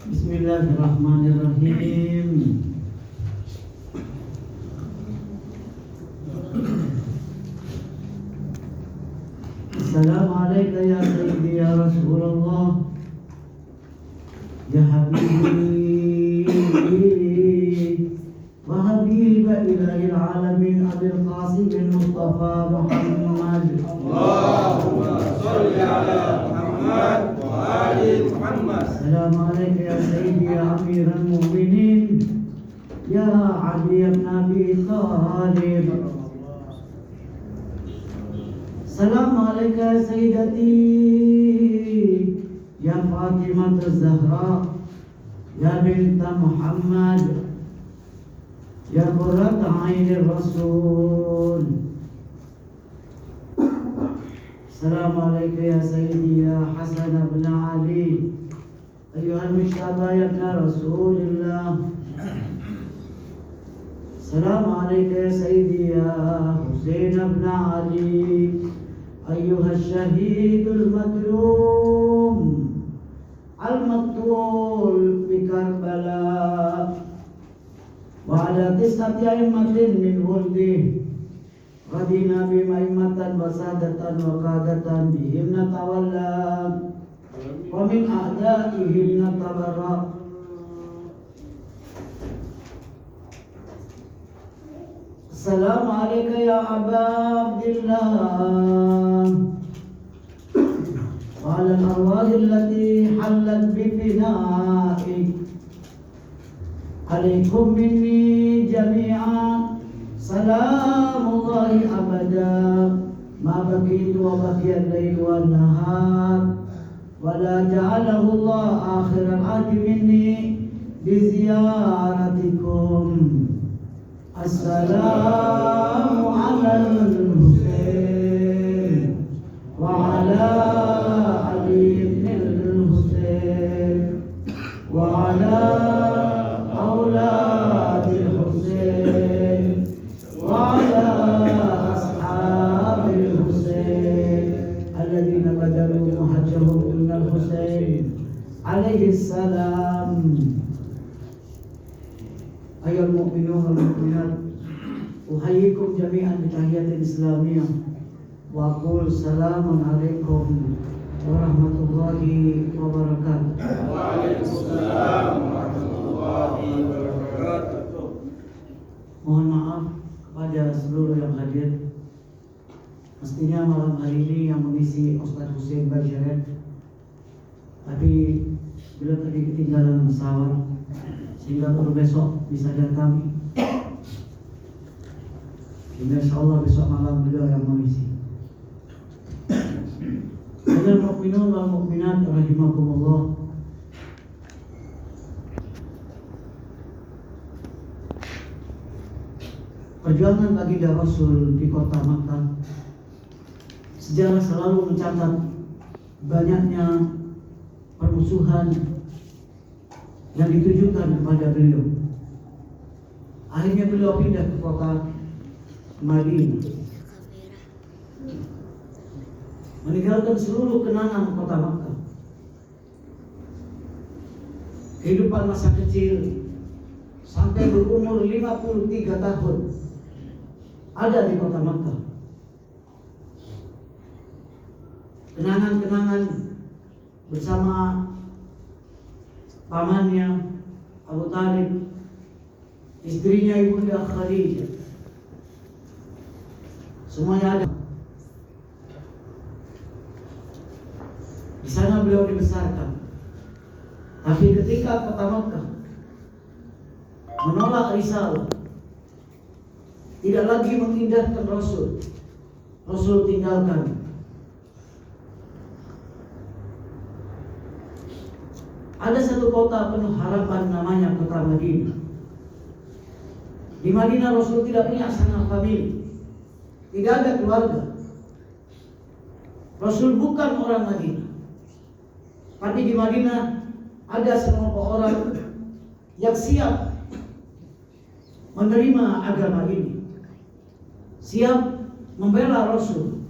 Bismillahirrahmanirrahim. Assalamualaikum ya sayyidi ya Rasulullah ya habibi wa habiba ilahil alamin abil qasim bin Mustafa Muhammad. Allahumma sholli ala Muhammad wa ali Muhammad. Assalamualaikum ya sayyidi ya amiral mu'minin ya Ali ibn Abi Thalib. Assalamualaikum ya sayyidati ya Fatimah Az-Zahra ya binta Muhammad ya qurrat ainir Rasul. Assalamualaikum ya sayyidi ya Hasan ibn Ali ayyuhal mushtaba ya ibn Rasulillah. Assalamualaikum ya sayyidi ya Husain ibn Ali أيها الشهيد المظلوم المقتول بكربلاء وعلى 9 أئمة من ولده رضينا بهم أئمة وسادة وقادة بهم نتولى ومن أعدائهم نتبرأ. السلام عليك يا أبا عبد الله وعلى الأرواح التي حلت بفنائك. عليكم مني جميعا سلام الله أبدا ما بقيت وبقي الليل والنهار ولا جعله الله آخر العهد مني بزيارتكم. Assalamu ala al-Husain wa ala Ali ibn al-Husain wa ala awlad al-Husain wa ala ashab al-Husain alladhina badalu muhajjahum min al-Husain alayhi salam. Ayol mu'minun wal mu'minat, uhayyikum jami'an bi tahiyatil islamiyah wa aqul salamun alaikum warahmatullahi wabarakatuh. Waalaikumsalam warahmatullahi wabarakatuh. Mohon maaf kepada seluruh yang hadir. Mestinya malam hari ini yang mengisi Ustaz Husain Basyaret, tapi bila tadi ketinggalan pesawat sehingga baru besok bisa datang. Insyaallah besok malam beliau yang mengisi. Ayyuhal mu'minun wal mu'minat rahimakumullah. Perjuangan baginda Rasul di kota Makkah, sejarah selalu mencatat banyaknya permusuhan yang ditujukan kepada beliau. Akhirnya beliau pindah ke kota Madinah, meninggalkan seluruh kenangan kota Makkah. Kehidupan masa kecil sampai berumur 53 tahun ada di kota Makkah. Kenangan-kenangan bersama pamannya Abu Talib, istrinya Ibunda Khadijah, semuanya ada. Di sana beliau dibesarkan. Tapi ketika kota Makkah menolak risalah, tidak lagi mengindahkan Rasul, Rasul tinggalkan. Ada satu kota penuh harapan namanya kota Madinah. Di Madinah Rasul tidak punya sanak famili, tidak ada keluarga. Rasul bukan orang Madinah, tapi di Madinah ada sekelompok orang yang siap menerima agama ini, siap membela Rasul.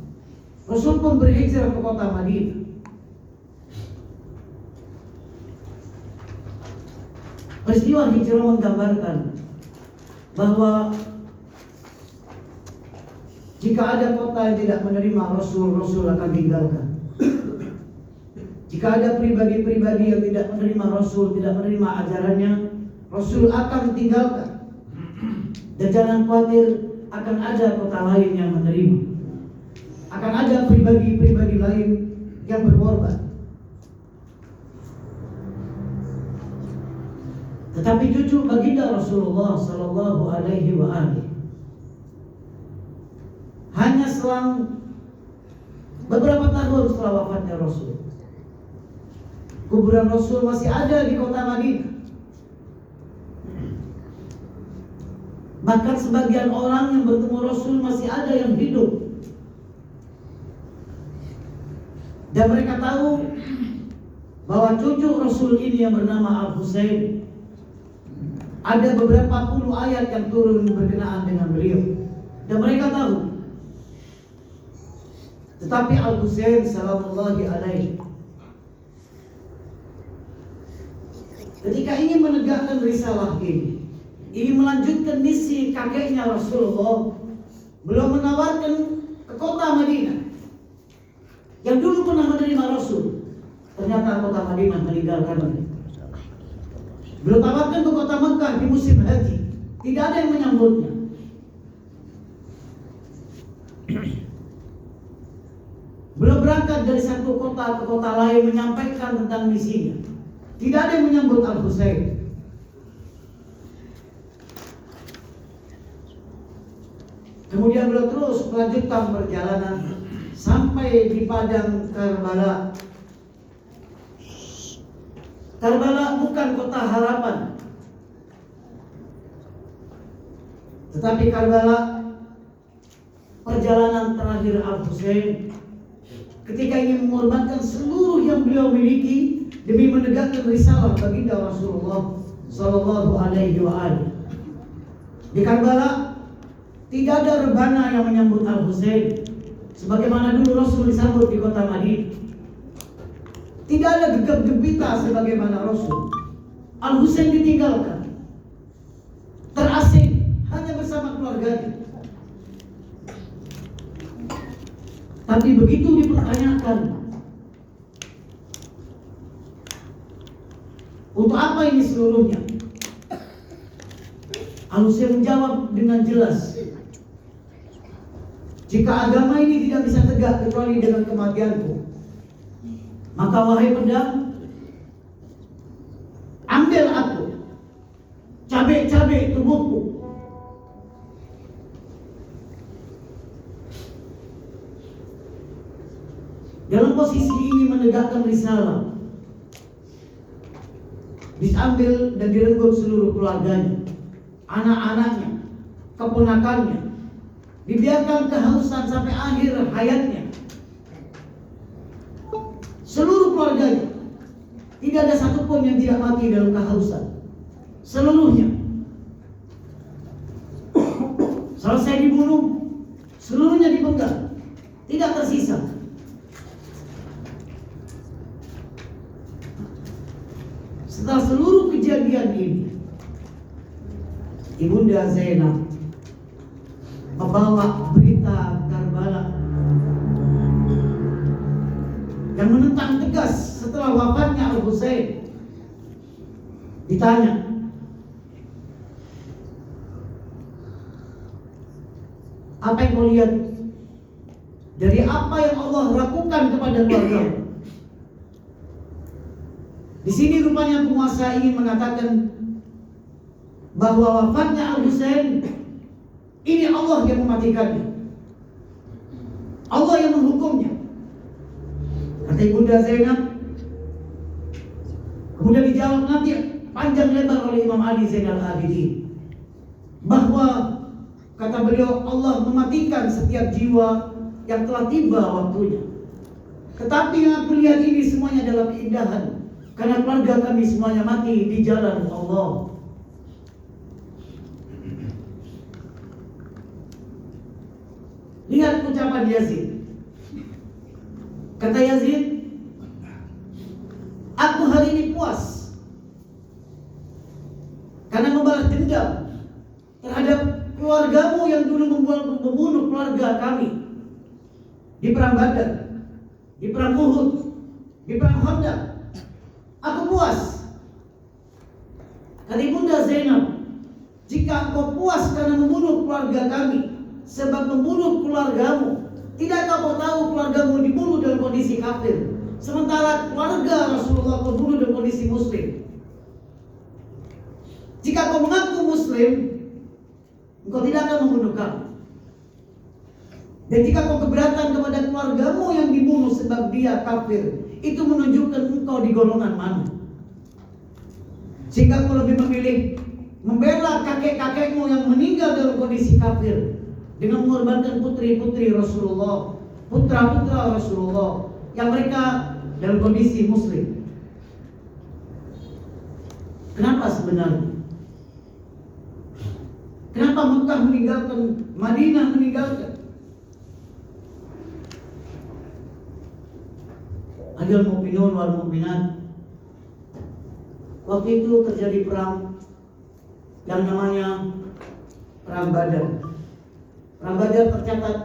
Rasul pun berhijrah ke kota Madinah. Peristiwa hijrah menggambarkan bahwa jika ada kota yang tidak menerima Rasul, Rasul akan tinggalkan. Jika ada pribadi-pribadi yang tidak menerima Rasul, tidak menerima ajarannya, Rasul akan tinggalkan. Dan jangan khawatir, akan ada kota lain yang menerima. Akan ada pribadi-pribadi lain yang berkorban. Tetapi jujur baginda Rasulullah Sallallahu Alaihi Wasallam hanya selang beberapa tahun setelah wafatnya Rasul, kuburan Rasul masih ada di kota Madinah. Bahkan sebagian orang yang bertemu Rasul masih ada yang hidup. Dan mereka tahu bahwa cucu Rasul ini yang bernama Al-Husain, ada beberapa puluh ayat yang turun berkenaan dengan beliau. Dan mereka tahu. Tetapi Al-Husain salamullahi alaihi, ketika ingin menegakkan risalah ini, ingin melanjutkan misi kakeknya Rasulullah, beliau menawarkan ke kota Madinah yang dulu pernah menerima Rasul. Ternyata kota Madinah meninggalkan mereka. Beliau tawarkan ke kota Mekah di musim haji, tidak ada yang menyambutnya. Beliau berangkat dari satu kota ke kota lain menyampaikan tentang misinya, tidak ada yang menyambut Al-Husain. Kemudian beliau terus melanjutkan perjalanan sampai di padang Karbala. Karbala bukan kota harapan, tetapi Karbala perjalanan terakhir Al-Husain ketika ingin mengorbankan seluruh yang beliau miliki demi menegakkan risalah baginda Rasulullah Sallallahu Alaihi Wasallam. Di Karbala tidak ada rebana yang menyambut Al-Husain sebagaimana dulu Rasul disambut di kota Madinah. Tidak ada gegap gempita sebagaimana Rasul. Al-Husain ditinggalkan, terasing, hanya bersama keluarganya. Tapi begitu dipertanyakan, untuk apa ini seluruhnya? Al-Husain menjawab dengan jelas, jika agama ini tidak bisa tegak kecuali dengan kematianku, maka wahai pedang, ambil aku, cabik-cabik tubuhku. Dalam posisi ini menegakkan risalah, diambil dan direnggut seluruh keluarganya, anak-anaknya, keponakannya, dibiarkan kehausan sampai akhir hayatnya. Seluruh keluarganya, tidak ada satupun yang tidak mati dalam kehausan. Seluruhnya selesai dibunuh, seluruhnya dipenggal, tidak tersisa. Setelah seluruh kejadian ini, Ibunda Zainab membawa berita Karbala yang menentang tegas setelah wafatnya Al-Husain. Ditanya, apa yang kau lihat dari apa yang Allah lakukan kepada keluarga? Di sini rupanya penguasa ingin mengatakan bahwa wafatnya Al-Husain ini Allah yang mematikannya, Allah yang menghukumnya. Kata Ibunda Zainab, kemudian dijawab nanti panjang lebar oleh Imam Ali Zainal Abidin, bahwa kata beliau, Allah mematikan setiap jiwa yang telah tiba waktunya. Tetapi yang aku lihat ini semuanya adalah keindahan, karena keluarga kami semuanya mati di jalan Allah. Lihat ucapan Yazid. Kata Yazid, aku hari ini puas dendam terhadap keluargamu yang dulu membunuh keluarga kami di perang Badar, di perang Uhud, di perang Khandaq. Aku puas. Kata Ibunda Zainab, jika engkau puas karena membunuh keluarga kami, sebab membunuh keluargamu, tidakkah kau tahu keluargamu dibunuh dalam kondisi kafir, sementara keluarga Rasulullah kau bunuh dalam kondisi muslim. Jika kau mengaku muslim, engkau tidak akan membunuh kami. Dan jika kau keberatan kepada keluargamu yang dibunuh sebab dia kafir, itu menunjukkan engkau di golongan mana. Sehingga kau lebih memilih membela kakek-kakekmu yang meninggal dalam kondisi kafir dengan mengorbankan putri-putri Rasulullah, putra-putra Rasulullah yang mereka dalam kondisi muslim. Kenapa sebenarnya? Kenapa Mekah meninggalkan, Madinah meninggalkan? Ayyuhal mu'minun wal mu'minat, waktu itu terjadi perang yang namanya Perang Badar. Perang Badar tercatat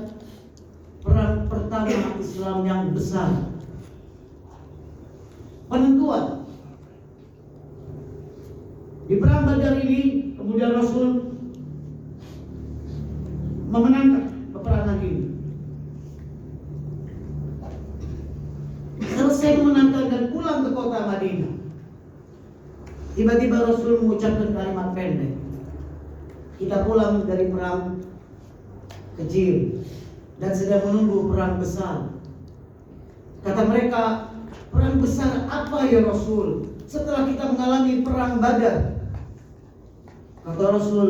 perang pertama Islam yang besar. Penentuan di Perang Badar ini, kemudian Rasul memenangkan peperangan ini. Selesai memenangkan dan pulang ke kota Madinah, tiba-tiba Rasul mengucapkan kalimat pendek. Kita pulang dari perang kecil dan sedang menunggu perang besar. Kata mereka, perang besar apa ya Rasul? Setelah kita mengalami perang Badar. Kata Rasul,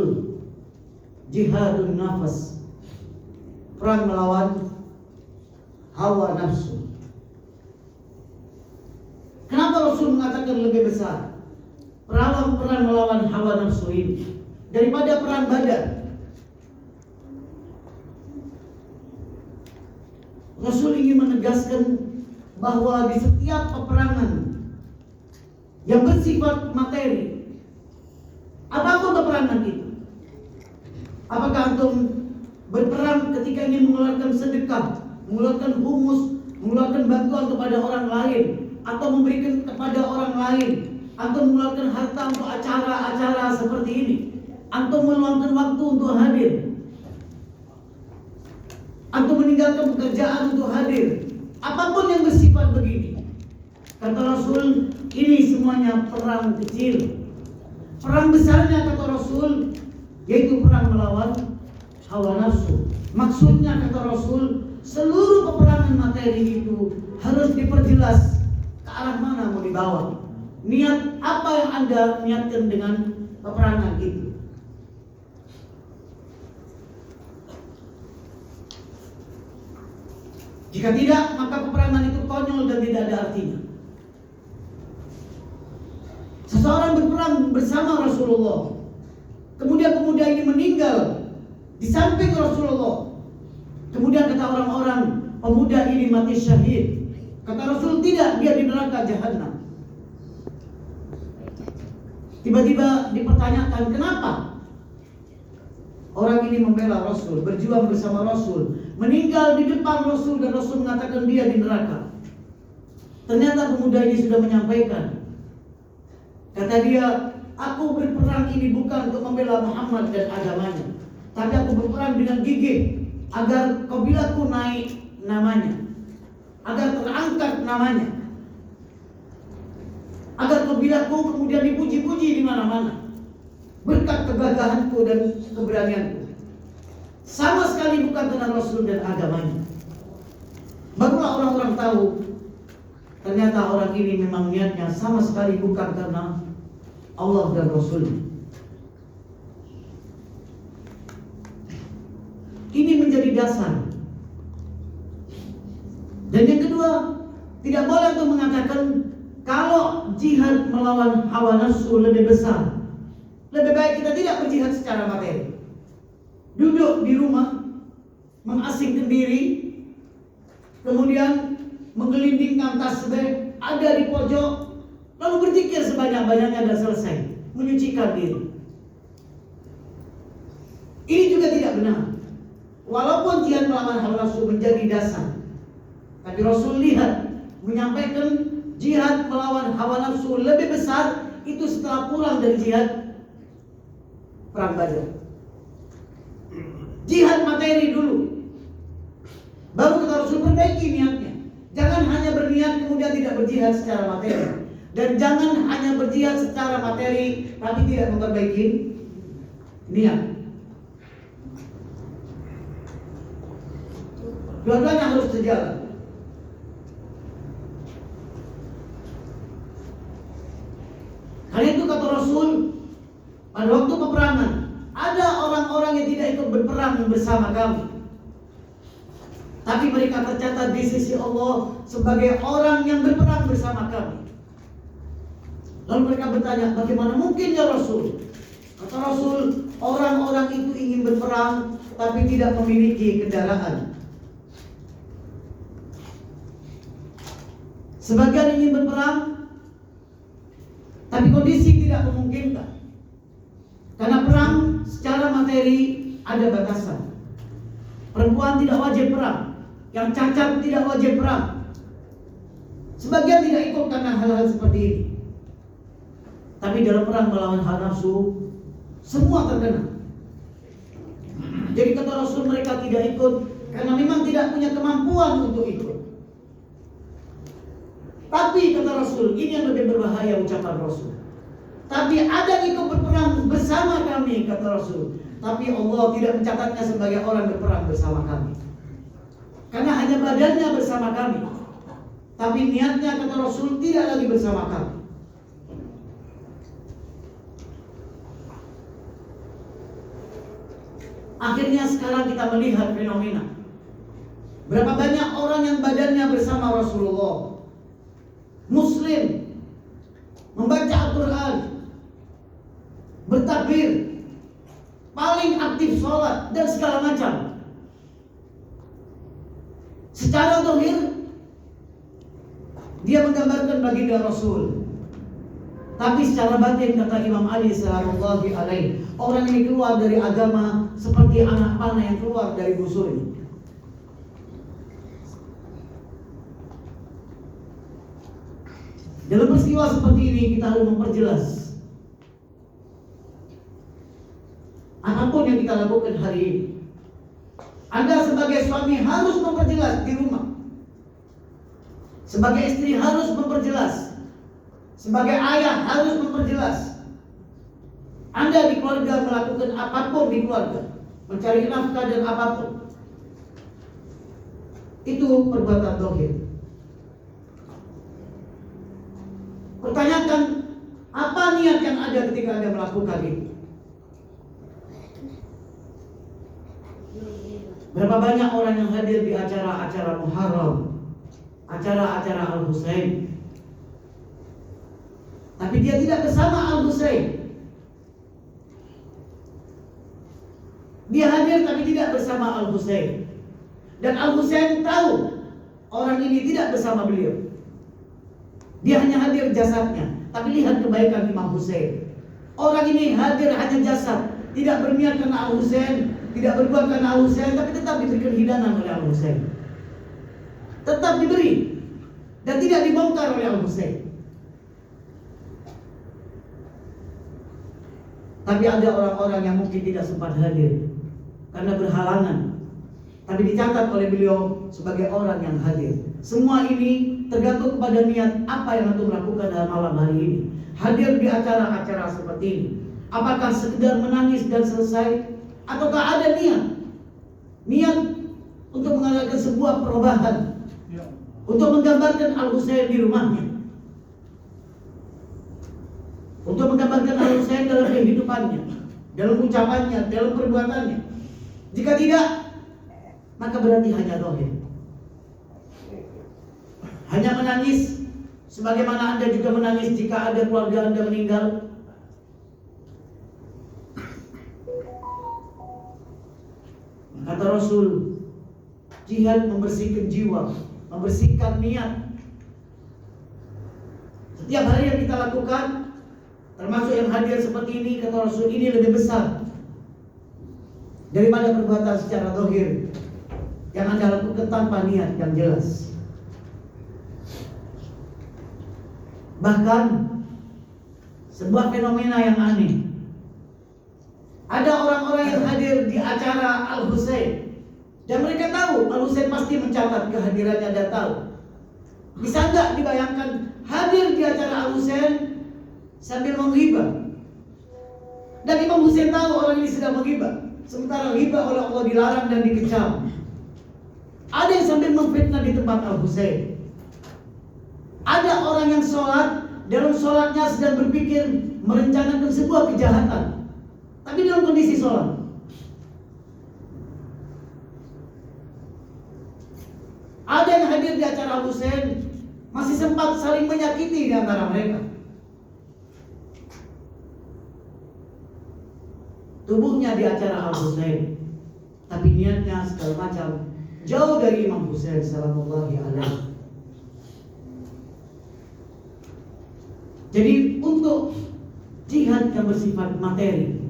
jihadun nafas, perang melawan hawa nafsu. Kenapa Rasul mengatakan lebih besar perang melawan hawa nafsu ini daripada perang Badar? Rasul ingin menegaskan bahwa di setiap peperangan yang bersifat materi, apapun peperangan itu, apakah antum berperang ketika ingin mengeluarkan sedekah, mengeluarkan humus, mengeluarkan bantuan kepada orang lain, atau memberikan kepada orang lain, atau mengeluarkan harta untuk acara-acara seperti ini, atau meluangkan waktu untuk hadir, atau meninggalkan pekerjaan untuk hadir, apapun yang bersifat begini, kata Rasul, ini semuanya perang kecil. Perang besarnya, kata Rasul, yaitu perang melawan hawa nafsu. Maksudnya, kata Rasul, seluruh peperangan materi itu harus diperjelas ke arah mana mau dibawa. Niat apa yang Anda niatkan dengan peperangan itu. Jika tidak, maka peperangan itu konyol dan tidak ada artinya. Seseorang berperang bersama Rasulullah, kemudian pemuda ini meninggal di samping Rasulullah. Kemudian kata orang-orang, pemuda ini mati syahid. Kata Rasul, tidak, dia di neraka jahanam. Tiba-tiba dipertanyakan, kenapa orang ini membela Rasul, berjuang bersama Rasul, meninggal di depan Rasul, dan Rasul mengatakan dia di neraka. Ternyata pemuda ini sudah menyampaikan, kata dia, aku berperang ini bukan untuk membela Muhammad dan agamanya, tapi aku berperang dengan gigih agar kabilahku naik namanya, agar terangkat namanya, agar kabilahku kemudian dipuji-puji di mana-mana berkat kegagahanku dan keberanianku. Sama sekali bukan tentang Rasul dan agamanya. Barulah orang-orang tahu ternyata orang ini memang niatnya sama sekali bukan karena Allah dan Rasul. Ini menjadi dasar. Dan yang kedua, tidak boleh untuk mengatakan kalau jihad melawan hawa nafsu lebih besar, lebih baik kita tidak berjihad secara materi. Duduk di rumah, mengasingkan diri, kemudian menggelindingkan tasbih, ada di pojok, lalu berzikir sebanyak-banyaknya dan selesai, menyucikan diri. Ini juga tidak benar. Walaupun jihad melawan hawa nafsu menjadi dasar, tapi Rasul lihat menyampaikan jihad melawan hawa nafsu lebih besar itu setelah pulang dari jihad perang Badar. Jihad materi dulu, baru kata Rasul perbaiki niatnya. Jangan hanya berniat kemudian tidak berjihad secara materi, dan jangan hanya berjihad secara materi tapi tidak memperbaiki niat. Dua-duanya harus sejalan. Karena itu kata Rasul, pada waktu peperangan ada orang-orang yang tidak ikut berperang bersama kami, tapi mereka tercatat di sisi Allah sebagai orang yang berperang bersama kami. Lalu mereka bertanya, bagaimana mungkin ya Rasul? Kata Rasul, orang-orang itu ingin berperang tapi tidak memiliki kendaraan. Sebagian ingin berperang tapi kondisi tidak memungkinkan. Karena perang secara materi ada batasan. Perempuan tidak wajib perang, yang cacat tidak wajib perang. Sebagian tidak ikut karena hal-hal seperti ini. Tapi dalam perang melawan hawa nafsu, semua terkena. Jadi kata Rasul, mereka tidak ikut karena memang tidak punya kemampuan untuk ikut. Tapi kata Rasul, ini yang lebih berbahaya ucapan Rasul. Tapi ada yang ikut berperang bersama kami, kata Rasul. Tapi Allah tidak mencatatnya sebagai orang berperang bersama kami. Karena hanya badannya bersama kami. Tapi niatnya, kata Rasul, tidak lagi bersama kami. Akhirnya sekarang kita melihat fenomena. Berapa banyak orang yang badannya bersama Rasulullah, Muslim, membaca Al-Quran, bertakbir, paling aktif sholat dan segala macam. Secara zahir dia menggambarkan baginda Rasul. Tapi secara batin, kata Imam Ali salamullahi alaihi, orang ini keluar dari agama seperti anak panah yang keluar dari busurnya. Dalam peristiwa seperti ini kita harus memperjelas. Apapun yang kita lakukan hari ini, Anda sebagai suami harus memperjelas di rumah. Sebagai istri harus memperjelas. Sebagai ayah harus memperjelas. Anda di keluarga melakukan apapun di keluarga, mencari nafkah dan apapun, itu perbuatan zahir. Pertanyakan, apa niat yang ada ketika Anda melakukan itu? Berapa banyak orang yang hadir di acara-acara Muharram, acara-acara Al-Husain, tapi dia tidak bersama Al-Husain. Dia hadir tapi tidak bersama Al-Husain. Dan Al-Husain tahu orang ini tidak bersama beliau. Dia hanya hadir jasadnya, tapi lihat kebaikan Imam Husain. Orang ini hadir hanya jasad, tidak berniat karena Al-Husain, tidak berbuat karena Al-Husain, tapi tetap diberikan hidangan oleh Al-Husain. Tetap diberi dan tidak dibongkar oleh Al-Husain. Tapi ada orang-orang yang mungkin tidak sempat hadir karena berhalangan, tapi dicatat oleh beliau sebagai orang yang hadir. Semua ini tergantung kepada niat apa yang antum lakukan dalam malam hari ini. Hadir di acara-acara seperti ini, apakah sekedar menangis dan selesai, ataukah ada niat untuk mengadakan sebuah perubahan, untuk menggambarkan Al-Husain di rumahnya, untuk menggambarkan Al-Husain dalam kehidupannya, dalam ucapannya, dalam perbuatannya. Jika tidak, maka berarti hanya zahir. Hanya menangis, sebagaimana Anda juga menangis jika ada keluarga Anda meninggal. Kata Rasul, jihad membersihkan jiwa, membersihkan niat. Setiap hari yang kita lakukan, termasuk yang hadir seperti ini, kata Rasul, ini lebih besar daripada perbuatan secara zahir yang Anda lakukan tanpa niat yang jelas. Bahkan sebuah fenomena yang aneh. Ada orang-orang yang hadir di acara Al-Husain dan mereka tahu Al-Husain pasti mencatat kehadirannya dan tahu. Bisa nggak dibayangkan hadir di acara Al-Husain sambil menghibah? Dan Imam Husain tahu orang ini sedang menghibah, sementara ghibah oleh Allah dilarang dan dikecam. Ada yang sambil memfitnah di tempat Al-Husain. Ada orang yang sholat, dalam sholatnya sedang berpikir merencanakan sebuah kejahatan, tapi dalam kondisi sholat. Ada yang hadir di acara Al-Husain masih sempat saling menyakiti di antara mereka. Tubuhnya di acara Al-Husain, tapi niatnya segala macam jauh dari Imam Husain salamullahi alaihi. Jadi untuk jihad yang bersifat materi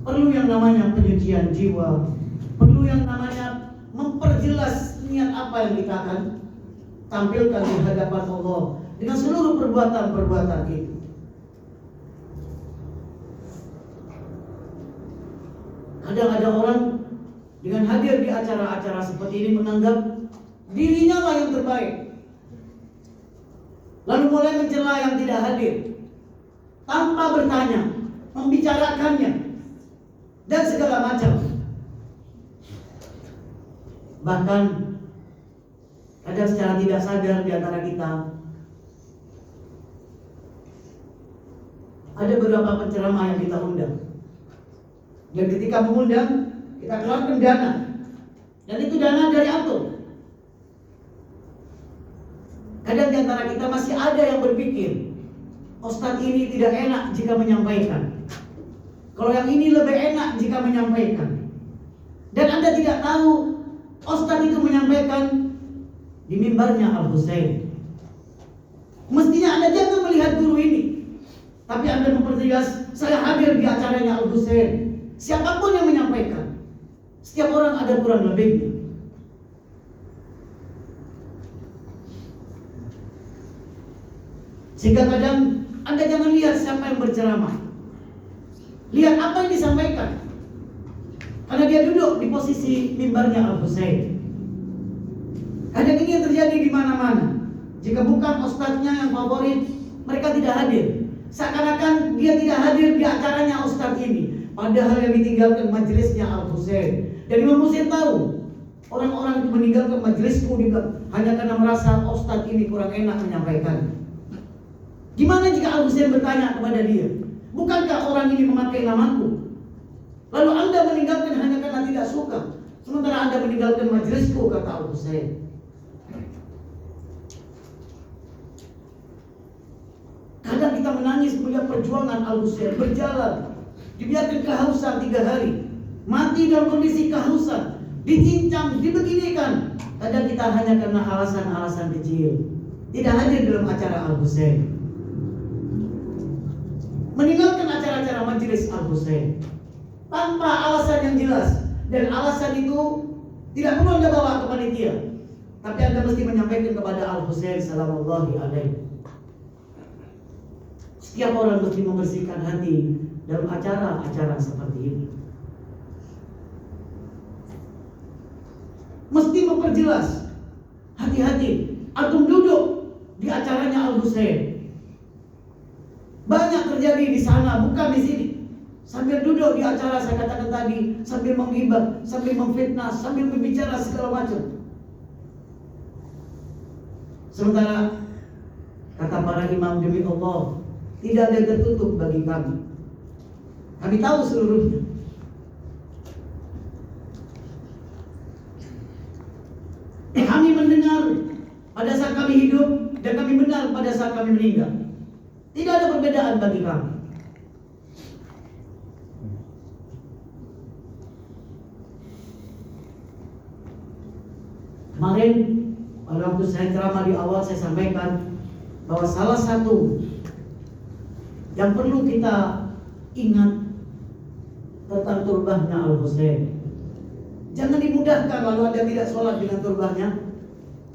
perlu yang namanya penyucian jiwa, perlu yang namanya memperjelas niat apa yang kita akan tampilkan di hadapan Allah dengan seluruh perbuatan-perbuatan itu. Kadang ada orang dengan hadir di acara-acara seperti ini menganggap dirinya lah yang terbaik, lalu mulai mencela yang tidak hadir tanpa bertanya, membicarakannya dan segala macam. Bahkan kadang secara tidak sadar di antara kita ada beberapa penceramah yang kita undang, dan ketika mengundang kita keluarkan dana, dan itu dana dari antum. Kadang di antara kita masih ada yang berpikir, Ustadz ini tidak enak jika menyampaikan, kalau yang ini lebih enak jika menyampaikan. Dan Anda tidak tahu Ustadz itu menyampaikan di mimbarnya Al-Husain. Mestinya Anda jangan melihat guru ini, tapi Anda memperjelas, saya hadir di acaranya Al-Husain. Siapapun yang menyampaikan, setiap orang ada kurang lebihnya. Sehingga kadang Anda jangan lihat siapa yang berceramah, lihat apa yang disampaikan. Karena dia duduk di posisi mimbarnya Al-Husain. Kadang ini yang terjadi di mana-mana. Jika bukan ustadznya yang favorit, mereka tidak hadir. Seakan-akan dia tidak hadir di acaranya ustadz ini, padahal yang ditinggalkan majelisnya Al-Husain. Dan Imam Husain tahu orang-orang itu meninggalkan majelisku hanya karena merasa ustadz ini kurang enak menyampaikan. Gimana jika Al-Husain bertanya kepada dia, bukankah orang ini memakai namaku? Lalu Anda meninggalkan hanya karena tidak suka, sementara Anda meninggalkan majelisku, kata Al-Husain. Kadang kita menangis melihat perjuangan Al-Husain berjalan, dibiarkan kehausan 3 hari, mati dalam kondisi kehausan, dicincang, dibeginikan. Kadang kita hanya karena alasan-alasan kecil tidak hadir dalam acara Al-Husain, meninggalkan acara-acara majelis Al-Husain tanpa alasan yang jelas. Dan alasan itu tidak perlu Anda bawa ke panitia, tapi Anda mesti menyampaikan kepada Al-Husain salamullahi alaihi. Setiap orang mesti membersihkan hati dalam acara-acara seperti ini. Mesti memperjelas, hati-hati, antum duduk di acaranya Al-Husain. Banyak terjadi di sana, bukan di sini. Sambil duduk di acara saya katakan tadi, sambil menghibah, sambil memfitnah, sambil berbicara segala macam. Sementara kata para imam, demi Allah, tidak ada yang tertutup bagi kami. Kami tahu seluruhnya. Kami mendengar pada saat kami hidup dan kami mendengar pada saat kami meninggal. Tidak ada perbedaan bagi kami. Kemarin pada waktu saya ceramah di awal, saya sampaikan bahwa salah satu yang perlu kita ingat tentang turbahnya Al-Husain Jangan dimudahkan lalu Anda tidak sholat dengan turbahnya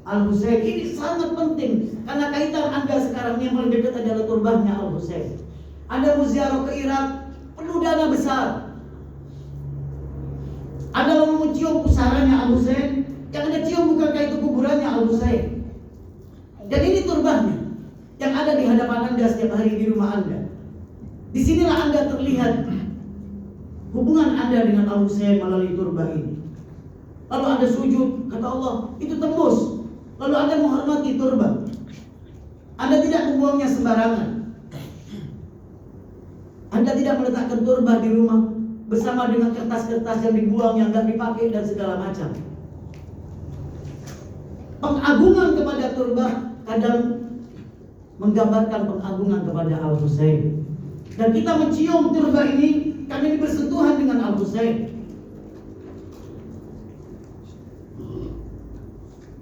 Al-Husain. Ini sangat penting karena kaitan Anda sekarang yang paling dekat adalah turbahnya Al-Husain. Anda mau ziarah ke Irak, perlu dana besar. Anda mau mencium pusaranya Al-Husain, yang Anda cium bukankah itu kuburannya Al-Husain? Dan ini turbahnya yang ada di hadapan Anda setiap hari di rumah Anda. Disinilah Anda terlihat hubungan Anda dengan Al-Husain melalui turbah ini. Lalu Anda sujud, kata Allah, itu tembus. Lalu Anda menghormati turbah. Anda tidak membuangnya sembarangan. Anda tidak meletakkan turbah di rumah bersama dengan kertas-kertas yang dibuang, yang tidak dipakai dan segala macam. Pengagungan kepada turbah kadang menggambarkan pengagungan kepada Al-Husain. Dan kita mencium turbah ini karena ini bersentuhan dengan Al-Husain.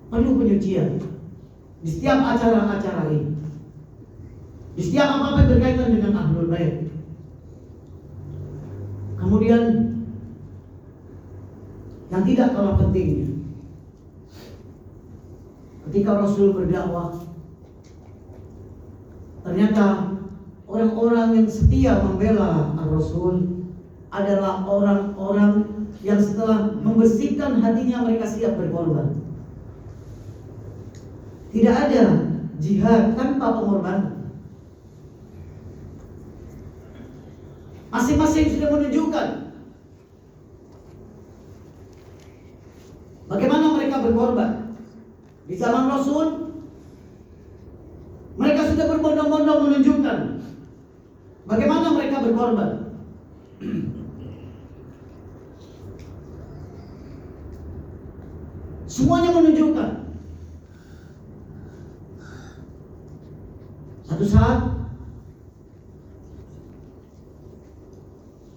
Perlu penyucian di setiap acara-acara ini, di setiap apa-apa yang berkaitan dengan Ahlul Bait. Kemudian yang tidak kalah pentingnya, ketika Rasul berdakwah, ternyata orang-orang yang setia membela Rasul adalah orang-orang yang setelah membersihkan hatinya mereka siap berkorban. Tidak ada jihad tanpa pengorbanan. Masing-masing sudah menunjukkan bagaimana mereka berkorban. Di zaman Rasul, mereka sudah berbondong-bondong menunjukkan bagaimana mereka berkorban. Semuanya menunjukkan. Satu saat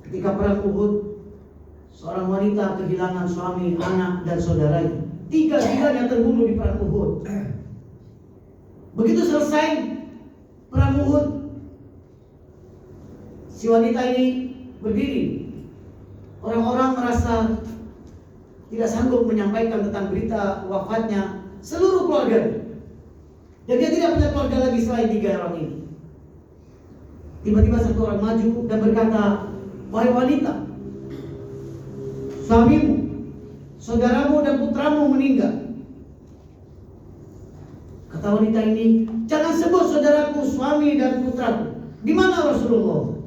ketika perang Uhud, seorang wanita kehilangan suami, anak, dan saudaranya. 3-tiganya terbunuh di perang Uhud. Begitu selesai perang Uhud, si wanita ini berdiri. Orang-orang merasa tidak sanggup menyampaikan tentang berita wafatnya seluruh keluarga. Dan dia tidak punya keluarga lagi selain 3 orang ini. Tiba-tiba satu orang maju dan berkata, "Wahai wanita, suamimu, saudaramu dan putramu meninggal." Kata wanita ini, "Jangan sebut saudaraku, suami dan putraku. Di mana Rasulullah?"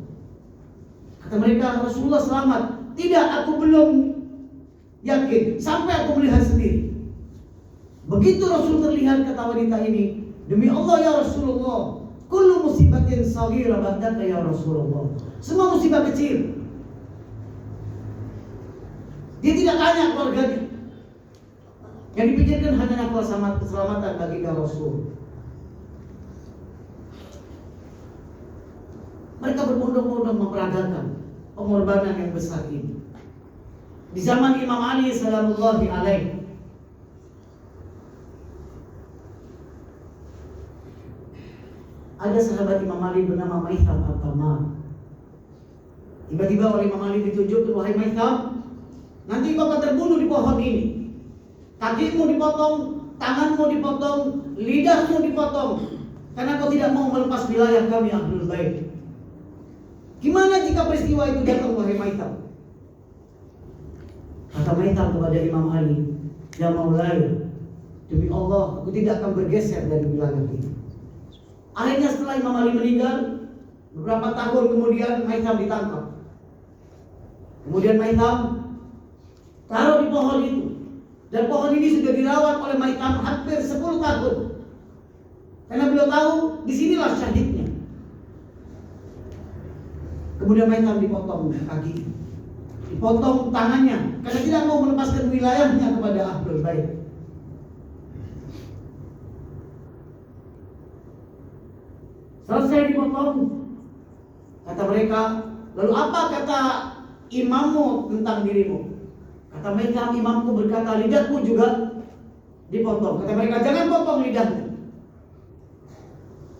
Kata mereka, "Rasulullah selamat." "Tidak, aku belum yakin sampai aku melihat sendiri." Begitu Rasul terlihat, kata wanita ini, "Demi Allah ya Rasulullah, kullu musibatin saghira ba'daka ya Rasulullah." Semua musibah kecil. Dia tidak tanya keluarganya. Yang dipikirkan hanya keselamatan bagi ya Rasul. Mereka berbondong-bondong memperagakan pengorbanan yang besar ini. Di zaman Imam Ali salamullahi alaihi, ada sahabat Imam Ali bernama Maitham Al-Tamar. Tiba-tiba oleh Imam Ali ditunjuk, "Wahai Maitham, nanti bapak terbunuh di pohon ini. Kakimu dipotong, tanganmu dipotong, lidahmu dipotong, karena kau tidak mau melepas wilayah kami Ahlul Bait. Gimana jika peristiwa itu datang, wahai Maitham?" Kata Maitham kepada Imam Ali, "Ya Maulaya, demi Allah, aku tidak akan bergeser dari wilayah ini." Akhirnya setelah Imam Ali meninggal, beberapa tahun kemudian Maitham ditangkap. Kemudian Maitham taruh di pohon itu. Dan pohon ini sudah dirawat oleh Maitham hampir 10 tahun. Karena beliau tahu disinilah syahidnya. Kemudian Maitham dipotong kaki, dipotong tangannya, karena tidak mau melepaskan wilayahnya kepada Ahlul Bait. Selesai dipotong, kata mereka, "Lalu apa kata imammu tentang dirimu?" Kata mereka, "Imamku berkata, lidahku juga dipotong." Kata mereka, "Jangan potong lidahnya."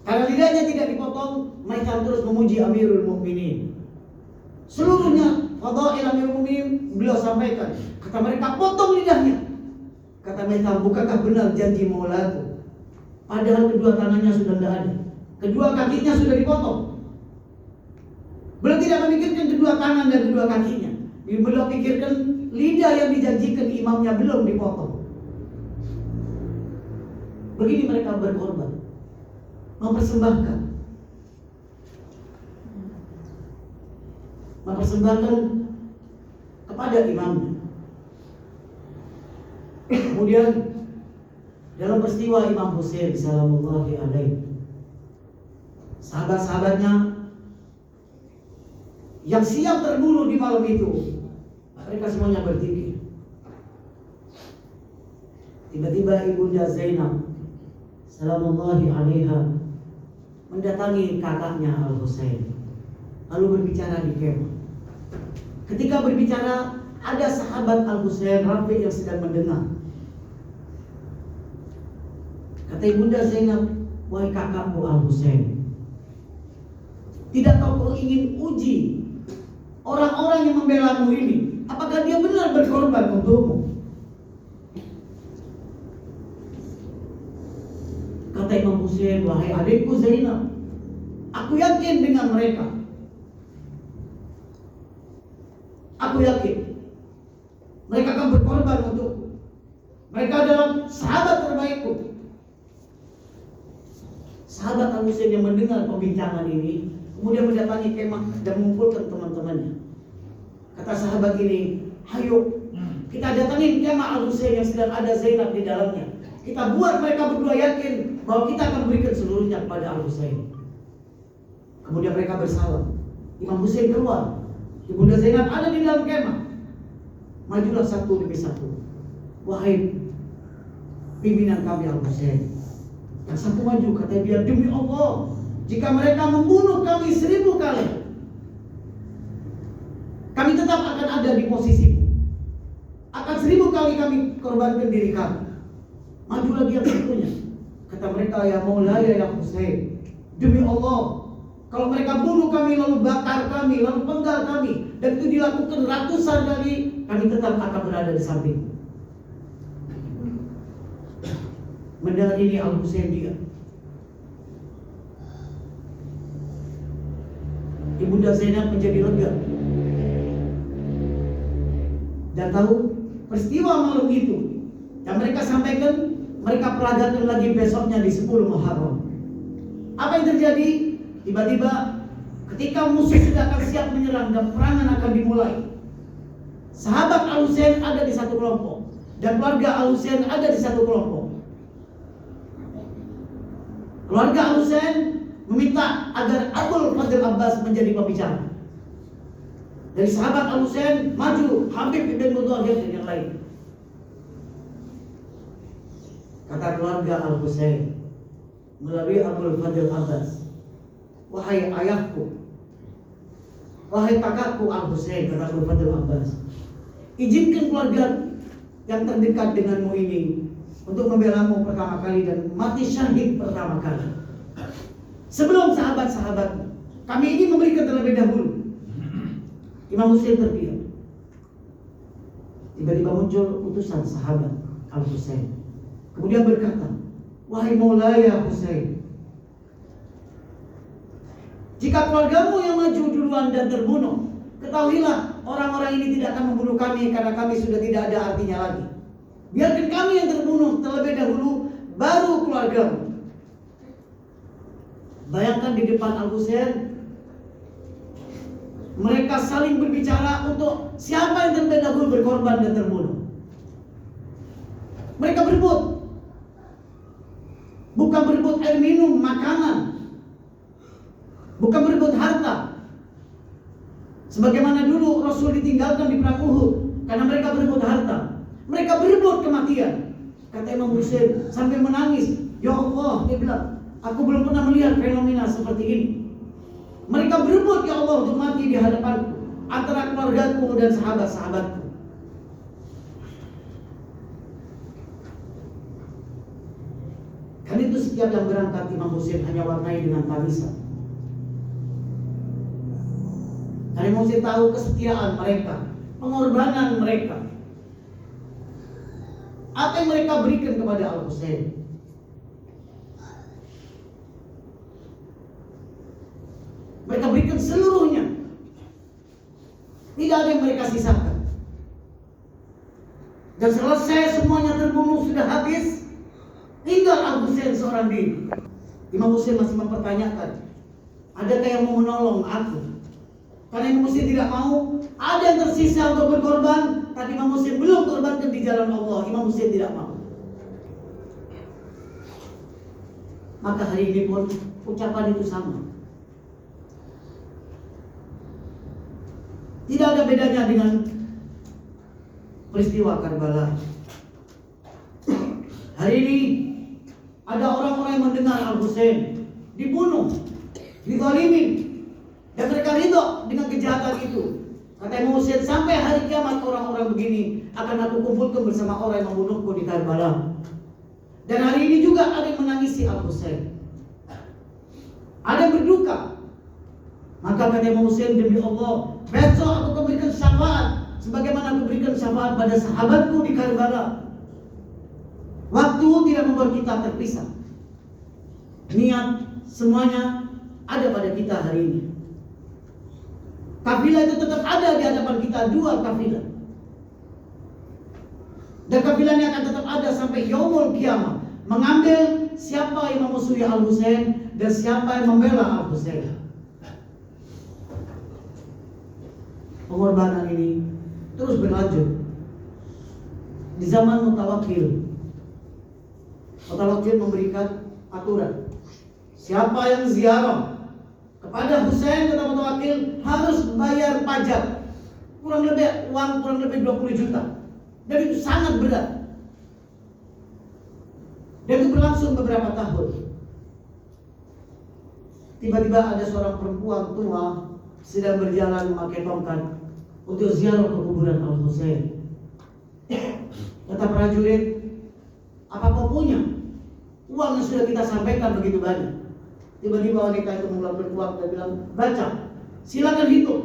Karena lidahnya tidak dipotong, mereka terus memuji Amirul Mukminin. Seluruhnya fadail Amirul Mukminin, beliau sampaikan. Kata mereka, potong lidahnya. Kata mereka, bukankah benar janji maulaku? Padahal kedua tangannya sudah tidak ada, kedua kakinya sudah dipotong. Beliau tidak memikirkan kedua tangan dan kedua kakinya. Beliau pikirkan lidah yang dijanjikan imamnya belum dipotong. Begini mereka berkorban, mempersembahkan kepada imamnya. Kemudian dalam peristiwa Imam Husain salamullahi alaihi, sahabat-sahabatnya yang siap terbunuh di malam itu, mereka semuanya berzikir. Tiba-tiba Ibunda Zainab salamullahi alaiha mendatangi kakaknya Al-Husain, lalu berbicara di kemah. Ketika berbicara, ada sahabat Al-Husain Rafi yang sedang mendengar. Kata Ibunda Zainab, wahai kakakku Al-Husain, tidakkah kau ingin uji orang-orang yang membelamu ini, apakah dia benar berkorban untukmu? Kata Imam Husain, wahai adikku Zainab, aku yakin dengan mereka. Aku yakin mereka akan berkorban untukku. Mereka adalah sahabat terbaikku. Sahabat Al-Husain yang mendengar pembincangan ini kemudian mendatangi kemah dan mengumpulkan teman-temannya. Kata sahabat ini, ayo kita datangin kemah Al-Husain yang sedang ada Zainab di dalamnya. Kita buat mereka berdua yakin bahwa kita akan berikan seluruhnya kepada Al-Husain. Kemudian mereka bersalam. Imam Husain keluar, Ibunda Zainab ada di dalam kemah. Majulah satu demi satu. Wahai pimpinan kami Al-Husain. Yang satu maju, kata dia, demi Allah, jika mereka membunuh kami 1000 kali, kami tetap akan ada di posisimu. Akan 1000 kali kami korbankan diri kami. Maju lagi yang satunya. Kata mereka, ya Maulaya ya Husain, demi Allah, kalau mereka bunuh kami, lalu bakar kami, lalu penggal kami, dan itu dilakukan ratusan kali, kami tetap akan berada di samping. Mendengar ini Al-Husain dia, Ibunda Zainab menjadi lega dan tahu peristiwa malam itu yang mereka sampaikan, mereka peragakan lagi besoknya di 10 Muharram. Apa yang terjadi? Tiba-tiba ketika musuh sudah akan siap menyerang dan perangan akan dimulai, sahabat Al-Husain ada di satu kelompok dan keluarga Al-Husain ada di satu kelompok. Keluarga Al-Husain meminta agar Abul Fadl Abbas menjadi pembicara. Dari sahabat Al-Husain maju Habib ibn Mudahhir dan yang lain. Kata keluarga Al-Husain melalui Abul Fadl Abbas, wahai ayahku, wahai kakakku Al-Husain, kata Abul Fadl Abbas, izinkan keluarga yang terdekat denganmu ini untuk membelamu pertama kali dan mati syahid pertama kali. Sebelum sahabat-sahabat, kami ingin memberikan terlebih dahulu. Imam Husain terdiam. Tiba-tiba muncul utusan sahabat Al-Husain. Kemudian berkata, wahai Maulaya Husain, jika keluargamu yang maju duluan dan terbunuh, ketahuilah orang-orang ini tidak akan membunuh kami karena kami sudah tidak ada artinya lagi. Biarkan kami yang terbunuh terlebih dahulu, baru keluargamu. Bayangkan di depan Al-Husain, mereka saling berbicara untuk siapa yang terlebih dahulu berkorban dan terbunuh. Mereka berebut, bukan berebut air minum, makanan, bukan berebut harta. Sebagaimana dulu Rasul ditinggalkan di perang Uhud karena mereka berebut harta. Mereka berebut kematian. Kata Imam Husain sambil menangis, ya Allah, dia bilang, aku belum pernah melihat fenomena seperti ini. Mereka berebut ya Allah untuk mati di hadapanku, antara keluargaku dan sahabat-sahabatku. Kan itu setiap yang berangkat Imam Husain hanya warnai dengan tangisan. Hari Muslim tahu kesetiaan mereka, pengorbanan mereka. Apa yang mereka berikan kepada Al-Husain? Mereka berikan seluruhnya. Tidak ada yang mereka sisakan. Dan selesai semuanya terbunuh, sudah habis, tinggal Al-Husain seorang diri. Imam Husain masih mempertanyakan, adakah yang mau menolong aku? Karena Imam Husain tidak mau. Ada yang tersisa untuk berkorban, tapi Imam Husain belum korbankan di jalan Allah. Imam Husain tidak mau. Maka hari ini pun ucapan itu sama. Tidak ada bedanya dengan peristiwa Karbala. Hari ini ada orang-orang yang mendengar Al-Husain dibunuh, dizalimin, dan mereka ridho dengan kejahatan itu. Kata Imam Husain, sampai hari kiamat orang-orang begini akan aku kumpulkan bersama orang yang membunuhku di Karbala. Dan hari ini juga ada yang menangisi Al-Husain, ada yang berduka. Maka kata Imam Husain, demi Allah, besok aku akan berikan syafaat sebagaimana aku berikan syafaat pada sahabatku di Karbala. Waktu tidak membuat kita terpisah. Niat semuanya ada pada kita hari ini. Kafilah itu tetap ada di hadapan kita, 2 kafilah. Dan kafilah ini akan tetap ada sampai yaumul kiamah, mengambil siapa yang memusuhi Al-Husain dan siapa yang membela Al-Husain. Pengorbanan ini terus berlanjut di zaman Mutawakkil. Mutawakkil memberikan aturan, siapa yang ziarah kepada Husain, kata Mutawakkil, harus bayar pajak kurang lebih 20 juta. Dan itu sangat berat. Dan itu berlangsung beberapa tahun. Tiba-tiba ada seorang perempuan tua sedang berjalan memakai tongkat untuk ziarah ke kuburan Al-Husain. Kata prajurit, apa kau punya? Uang yang sudah kita sampaikan begitu banyak. Tiba-tiba wanita itu mengeluarkan uang dan bilang, baca, silakan hitung.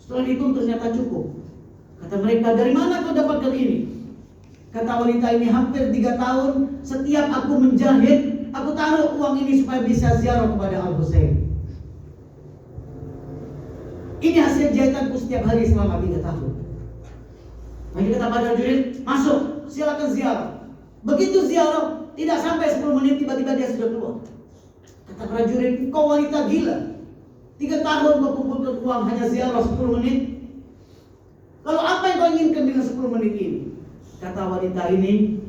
Setelah dihitung ternyata cukup. Kata mereka, dari mana kau dapatkan ini? Kata wanita ini, hampir 3 tahun setiap aku menjahit, aku taruh uang ini supaya bisa ziarah kepada Al-Husain. Ini hasil jahitanku setiap hari selama 3 tahun. Maka kata prajurit, masuk, silakan ziarah. Begitu ziarah, tidak sampai 10 menit tiba-tiba dia sudah keluar. Kata prajurit, kau wanita gila. 3 tahun kau kumpulkan uang hanya ziarah 10 menit. Lalu apa yang kau inginkan dengan 10 menit ini? Kata wanita ini,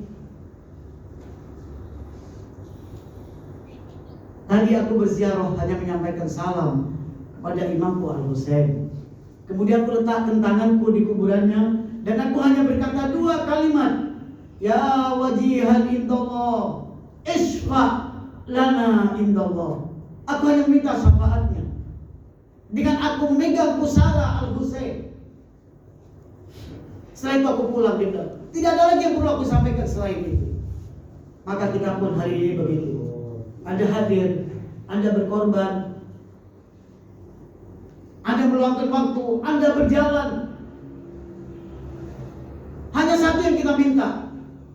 tadi aku berziarah hanya menyampaikan salam pada imamku Al-Husain. Kemudian aku letakkan tanganku di kuburannya dan aku hanya berkata 2 kalimat, ya wajihan indallah, isfa lana indallah. Aku hanya minta syafaatnya dengan aku memegang pusara Al-Husain. Setelah itu aku pulang, dia bilang, tidak ada lagi yang perlu aku sampaikan selain itu. Maka kita pun hari ini begitu. Anda hadir, Anda berkorban, Anda meluangkan waktu, Anda berjalan. Hanya satu yang kita minta,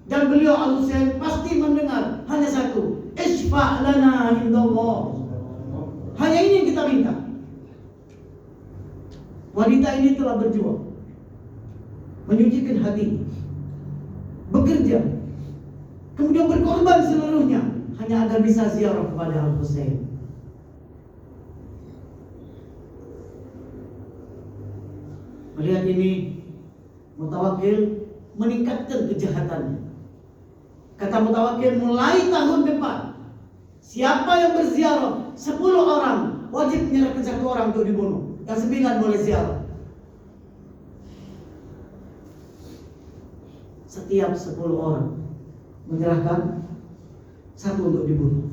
dan beliau Al-Husain pasti mendengar, hanya satu, isfa' lana indallah. Hanya ini yang kita minta. Wanita ini telah berjuang, menyucikan hati, bekerja, kemudian berkorban seluruhnya hanya agar bisa ziarah kepada Al-Husain. Melihat ini, Mutawakkil meningkatkan kejahatannya. Kata Mutawakkil, mulai tahun depan, siapa yang berziarah 10 orang wajib menyerahkan 1 orang untuk dibunuh, yang 9 boleh ziarah. Setiap 10 orang menyerahkan 1 untuk dibunuh.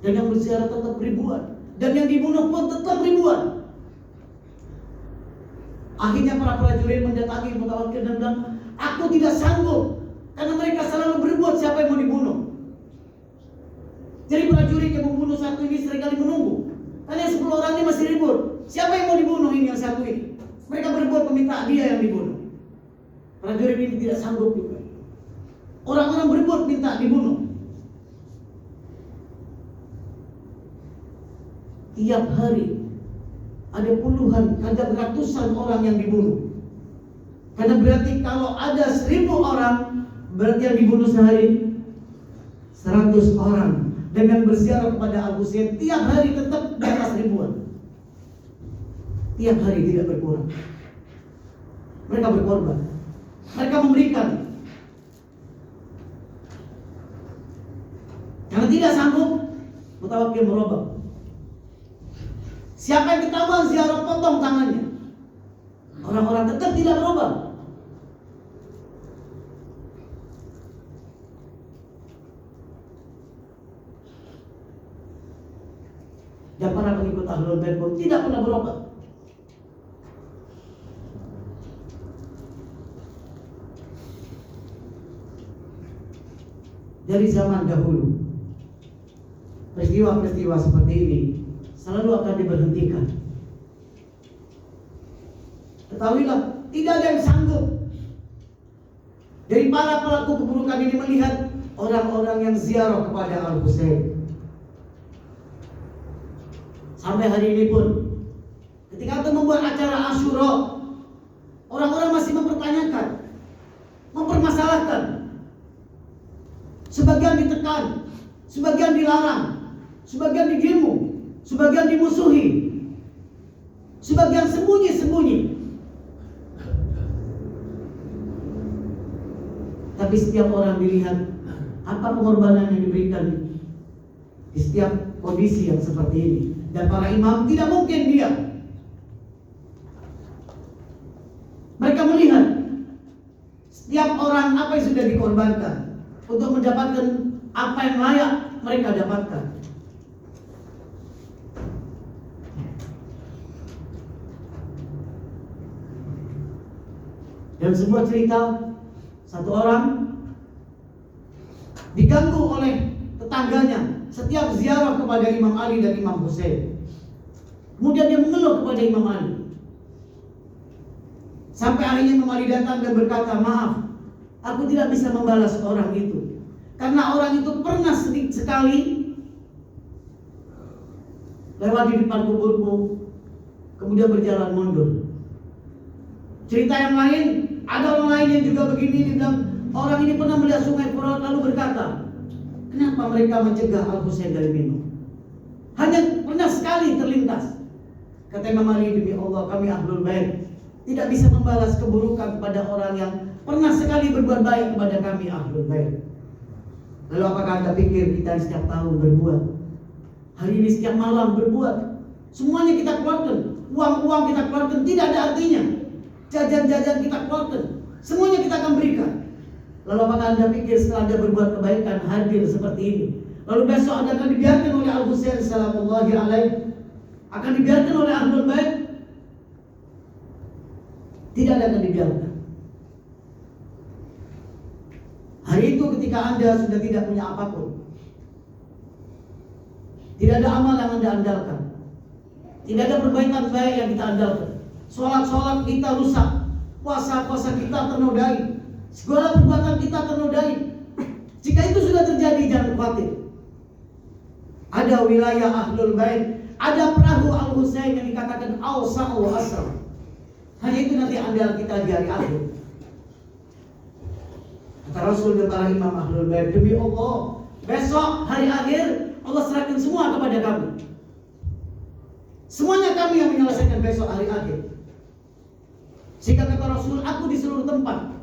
Dan yang berziarah tetap ribuan, dan yang dibunuh pun tetap ribuan. Akhirnya para prajurit mendatangi Mutawakkil dan bilang, aku tidak sanggup, karena mereka selalu berebut siapa yang mau dibunuh. Jadi prajurit yang membunuh 1 ini seringkali menunggu Kalian 10 orang ini masih ribut. Siapa yang mau dibunuh ini yang satu ini? Mereka berbuat meminta dia yang dibunuh. Prajurit ini tidak sanggup juga. Orang-orang berbuat minta dibunuh. Tiap hari ada puluhan, kadang ratusan orang yang dibunuh. Karena berarti kalau ada 1000 orang, berarti yang dibunuh sehari 100 orang. Dengan berziarah kepada Al-Husain tiap hari tetap di atas ribuan. Tiap hari tidak berkurang. Mereka berkorban. Mereka memberikan. Karena tidak sanggup, Mutawakkil merubah. Siapa yang ketahuan ziarah, potong tangannya. Orang-orang tetap tidak berubah. Dan para pengikut Ahlul Bait pun tidak pernah berubah. Dari zaman dahulu, peristiwa-peristiwa seperti ini selalu akan diberhentikan. Ketahuilah, tidak ada yang sanggup dari para pelaku keburukan ini melihat orang-orang yang ziarah kepada Al-Husain. Sampai hari ini pun, ketika kita membuat acara Asyura, orang-orang masih mempertanyakan, mempermasalahkan. Sebagian ditekan, sebagian dilarang, sebagian didemo, sebagian dimusuhi, sebagian sembunyi-sembunyi. Tapi setiap orang dilihat apa pengorbanan yang diberikan di setiap kondisi yang seperti ini. Dan para imam tidak mungkin diam. Mereka melihat setiap orang apa yang sudah dikorbankan untuk mendapatkan apa yang layak mereka dapatkan. Dan sebuah cerita, satu orang diganggu oleh tetangganya setiap ziarah kepada Imam Ali dan Imam Husain. Kemudian dia mengeluh kepada Imam Ali. Sampai akhirnya Imam Ali datang dan berkata, maaf, aku tidak bisa membalas orang itu. Karena orang itu pernah sekali lewat di depan kuburku, kemudian berjalan mundur. Cerita yang lain, ada orang lain yang juga begini, dia bilang, orang ini pernah melihat sungai Furat lalu berkata, kenapa mereka mencegah Al-Husain dari minum? Hanya pernah sekali terlintas. Kata Imam Ali, demi Allah kami Ahlul Bait tidak bisa membalas keburukan kepada orang yang pernah sekali berbuat baik kepada kami Ahlul Bait. Lalu apakah Anda pikir kita setiap tahun berbuat? Hari ini setiap malam berbuat. Semuanya kita keluarkan. Uang-uang kita keluarkan, tidak ada artinya. Jajan-jajan kita keluarkan, semuanya kita akan berikan. Lalu apakah Anda pikir setelah Anda berbuat kebaikan hadir seperti ini, lalu besok Anda akan dibiarkan oleh Al-Husain salamullahi alaihi, akan dibiarkan oleh Ahlul Bait? Tidak akan dibiarkan. Hari itu ketika Anda sudah tidak punya apapun, tidak ada amal yang Anda andalkan, tidak ada perbaikan baik yang kita andalkan, sholat kita rusak, puasa kita ternodai, segala perbuatan kita ternodai. Jika itu sudah terjadi, jangan khawatir. Ada wilayah Ahlul Bait, ada perahu Al-Husain yang dikatakan Awsa'u Asr. Hanya itu nanti andal kita di hari akhir. Kata Rasul dan para imam Ahlul Bait, demi Allah, besok hari akhir Allah serahkan semua kepada kami. Semuanya kami yang menyelesaikan besok hari akhir. Sehingga kata Rasul, aku di seluruh tempat,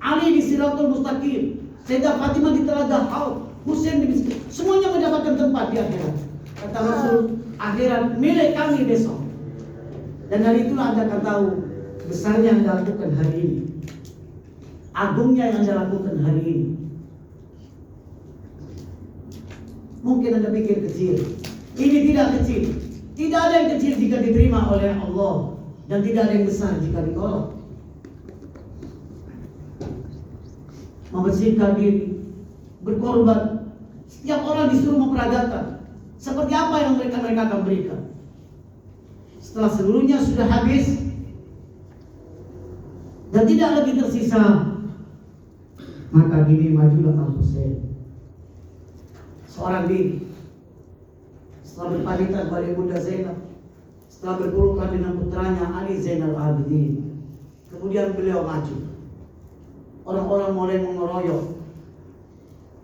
Ali di Siratul Mustaqim, Sayyidah Fatimah di Telaga Haud, Husain di Miskin, semuanya mendapatkan tempat di akhirat. Kata Rasul, akhirat milik kami besok. Dan dari itulah Anda akan tahu besarnya yang Anda lakukan hari ini, agungnya yang Anda lakukan hari ini. Mungkin Anda pikir kecil. Ini tidak kecil. Tidak ada yang kecil jika diterima oleh Allah, dan tidak ada yang besar jika ditolak. Membersihkan diri, berkorban. Setiap orang disuruh memperagakan. Seperti apa yang mereka akan berikan? Setelah seluruhnya sudah habis dan tidak lagi tersisa, maka kini majulah Al-Husain, seorang diri. Setelah berpamitan kepada Bunda Zainab, setelah berpelukan dengan putranya Ali Zainal Abidin, kemudian beliau maju. Orang-orang mulai mengeroyok,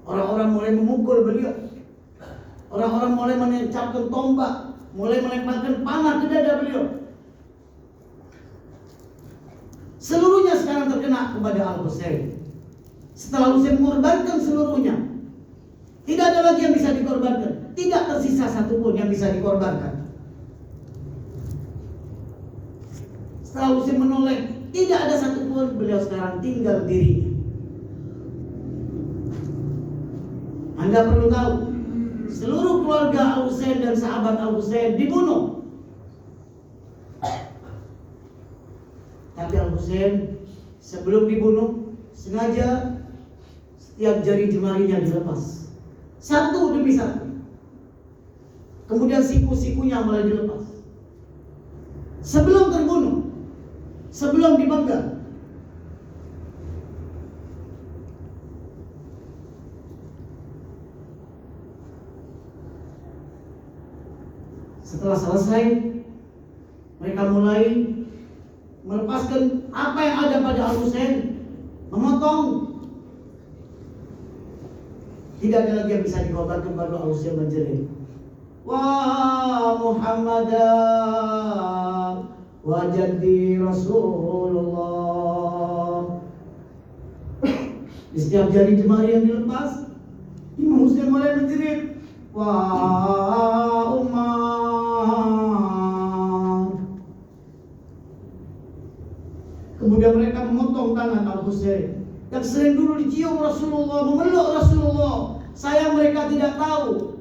orang-orang mulai memukul beliau, orang-orang mulai menancapkan tombak, mulai melemparkan panah ke dada beliau. Seluruhnya sekarang terkena kepada Al-Husain. Setelah Husain mengorbankan seluruhnya, tidak ada lagi yang bisa dikorbankan, tidak tersisa satupun yang bisa dikorbankan. Setelah Husain menoleh, tidak ada satupun, beliau sekarang tinggal dirinya. Anda perlu tahu, seluruh keluarga Al-Husain dan sahabat Al-Husain dibunuh. Tapi Al-Husain sebelum dibunuh, sengaja setiap jari jemarinya dilepas, satu demi satu. Kemudian siku-sikunya mulai dilepas. Sebelum terbunuh, sebelum dipenggal. Setelah selesai, mereka mulai melepaskan apa yang ada pada Al-Husain, memotong. Tidak ada lagi yang bisa dikorbankan, baru Al-Husain menjerit, "Wah Muhammadan wa jaddi Rasulullah." Di setiap jari jemari yang dilepas, Imam Husain mulai menjerit, "Wah umat." Kemudian mereka memotong tangan Al-Husain yang sering dulu dicium Rasulullah, memeluk Rasulullah. Sayang mereka tidak tahu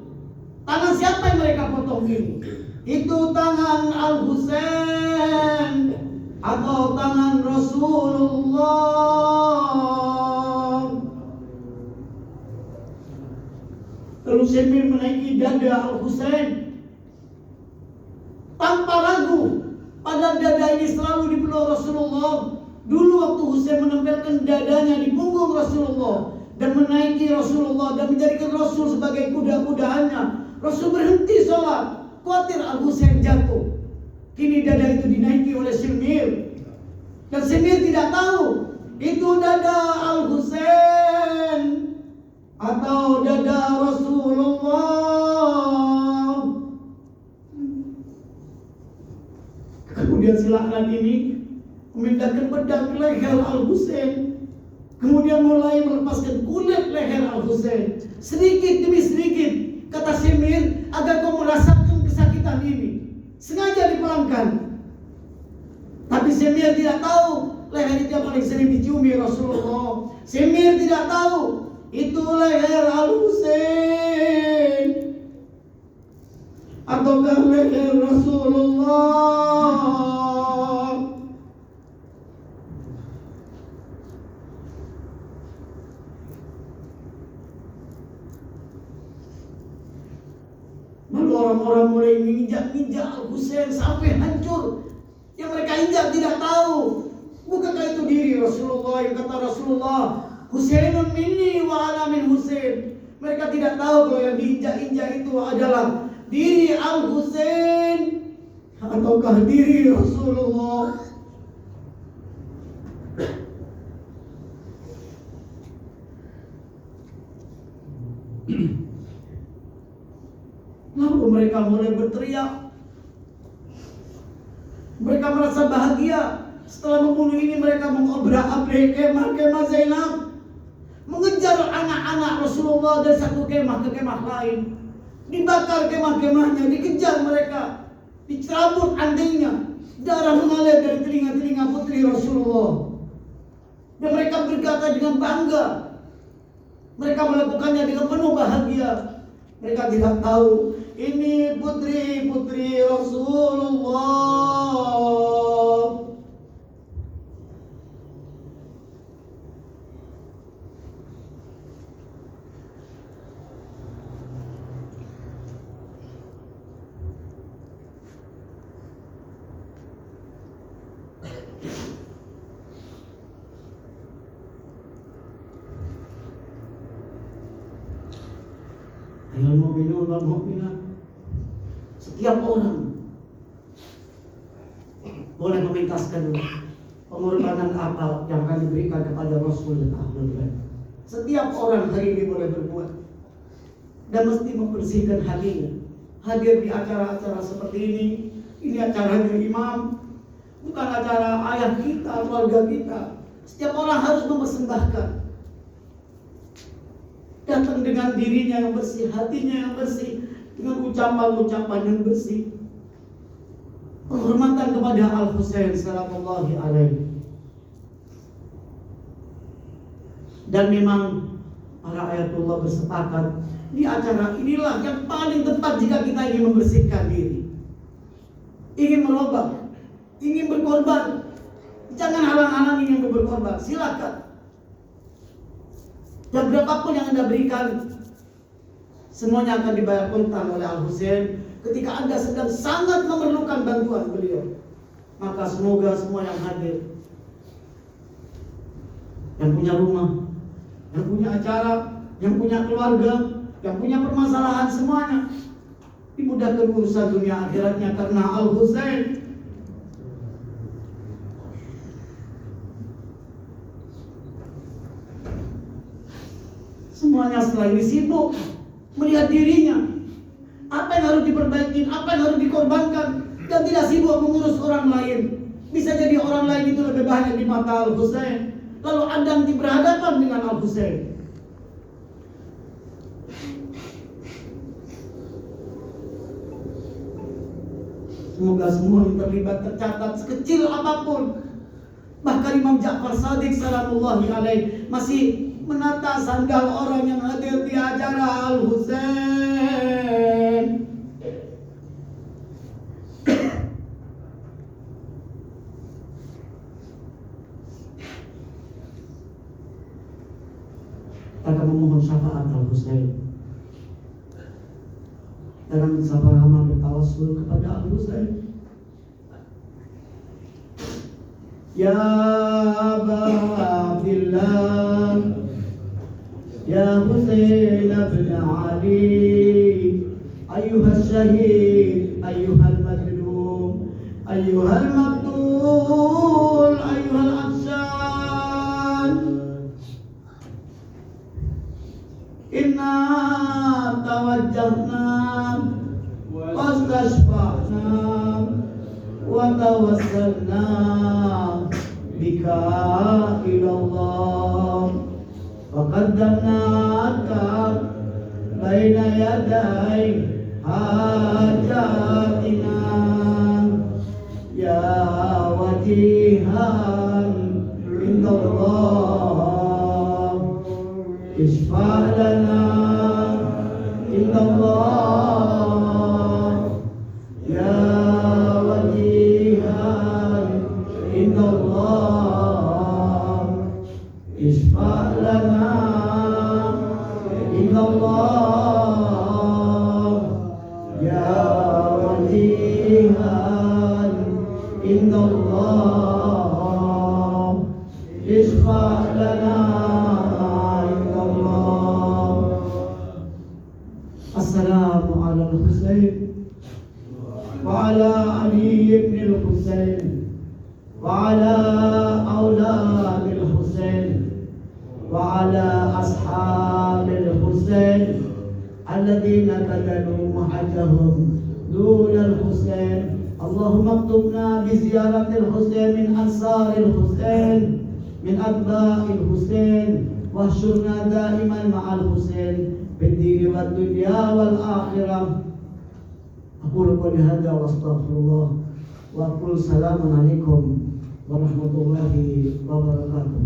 tangan siapa yang mereka potong ini. Itu tangan Al-Husain atau tangan Rasulullah. Lalu Semir menaiki dada Al-Husain tanpa ragu. Padahal dada ini selalu dipeluk Rasulullah. Dulu waktu Husain menempelkan dadanya di punggung Rasulullah dan menaiki Rasulullah dan menjadikan Rasul sebagai kuda-kudaannya, Rasul berhenti sholat, khawatir Al-Husain jatuh. Kini dada itu dinaiki oleh Semir, dan Semir tidak tahu itu dada Al-Husain atau dada Rasulullah. Kemudian si laknat ini memindahkan pedang ke leher Al-Husain, kemudian mulai melepaskan kulit leher Al-Husain sedikit demi sedikit. Kata Semir, agar kau merasakan kesakitan ini, sengaja dipelankan. Tapi Semir tidak tahu leher itu yang paling sering diciumi Rasulullah. Semir tidak tahu itu leher Al-Husain ataukah leher Rasulullah. Lalu orang-orang mulai menginjak-injak Al-Husain sampai hancur. Yang mereka injak tidak tahu, bukankah itu diri Rasulullah yang kata Rasulullah, "Husainun minni wa ana min Husain." Mereka tidak tahu kalau yang diinjak-injak itu adalah diri Al-Husain ataukah diri Rasulullah. Lalu mereka mulai berteriak. Mereka merasa bahagia. Setelah membunuh ini mereka mengobrak-abrik kemah-kemah Zainab, mengejar anak-anak Rasulullah dari satu kemah ke kemah lain. Dibakar kemah-kemahnya, dikejar mereka, dicabut antingnya, darah mengalir dari telinga-telinga putri Rasulullah. Dan mereka berkata dengan bangga, mereka melakukannya dengan penuh bahagia. Mereka tidak tahu ini putri-putri Rasulullah. ayuhal mu'minun wal mu'minat. Setiap orang boleh memintaskan pengorbanan apa yang akan diberikan kepada Rasul dan Ahlul Bait. Setiap orang hari ini boleh berbuat dan mesti membersihkan hatinya. Hadir di acara-acara seperti ini acaranya imam, bukan acara ayah kita, keluarga kita. Setiap orang harus mempersembahkan. Datang dengan dirinya yang bersih, hatinya yang bersih, dengan ucapan-ucapan yang bersih. Penghormatan kepada Al-Husain sallallahu alaihi. Dan memang para ayatullah bersepakat di acara inilah yang paling tepat jika kita ingin membersihkan diri, ingin merubah, ingin berkorban. Jangan halang-halangi yang berkorban, silakan. Dan berapapun yang Anda berikan, semuanya akan dibayar kontan oleh Al-Husain. Ketika Anda sedang sangat memerlukan bantuan beliau, maka semoga semua yang hadir, yang punya rumah, yang punya acara, yang punya keluarga, yang punya permasalahan, semuanya dimudahkan urusan dunia akhiratnya karena Al-Husain. Semuanya setelah ini sibuk melihat dirinya, apa yang harus diperbaiki, apa yang harus dikorbankan, dan tidak sibuk mengurus orang lain. Bisa jadi orang lain itu lebih banyak di mata Al-Husain, lalu Anda nanti berhadapan dengan Al-Husain. Semoga semua yang terlibat tercatat sekecil apapun. Bahkan Imam Ja'far Shadiq salamullahi alaih masih menata sandal orang yang hadir di acara Al-Husain. Kita memohon syafaat Al-Husain. Dalam bersama-sama bertawassul kepada Al-Husain. Ya Aba Abdillah, Ya Husain bin Ali, Ayyuhal Syahid, Ayyuhal Madlum, Ayyuhal Maqtul, Ayyuhal Atsyan, Inna tawajjahna wastashfa'na wa tawassalna bika ilallah wa qaddamnaka baina yaday hajatina ya wajihan indallah isfa' lana indallah ya wajihan indallah isfa' lana indallah ya wajihan indallah isfa' lana indallah. Assalamu ala al-Husain wa ala Ali ibn al-Husain wa ala awlad al-Husain wa ala ashab al-Husain alladhina badalu mahajahum dun al-Husain. Allahumma aktubna bi ziyarati al-Husain min ansar al-Husain min atba'i al-Husain wahsyurna daiman ma'al Husain bid-dini wad dunya wal akhirah. Aqulu qawli hadza wa astaghfirullah wa aqulu salamun alaikum warahmatullahi wabarakatuh.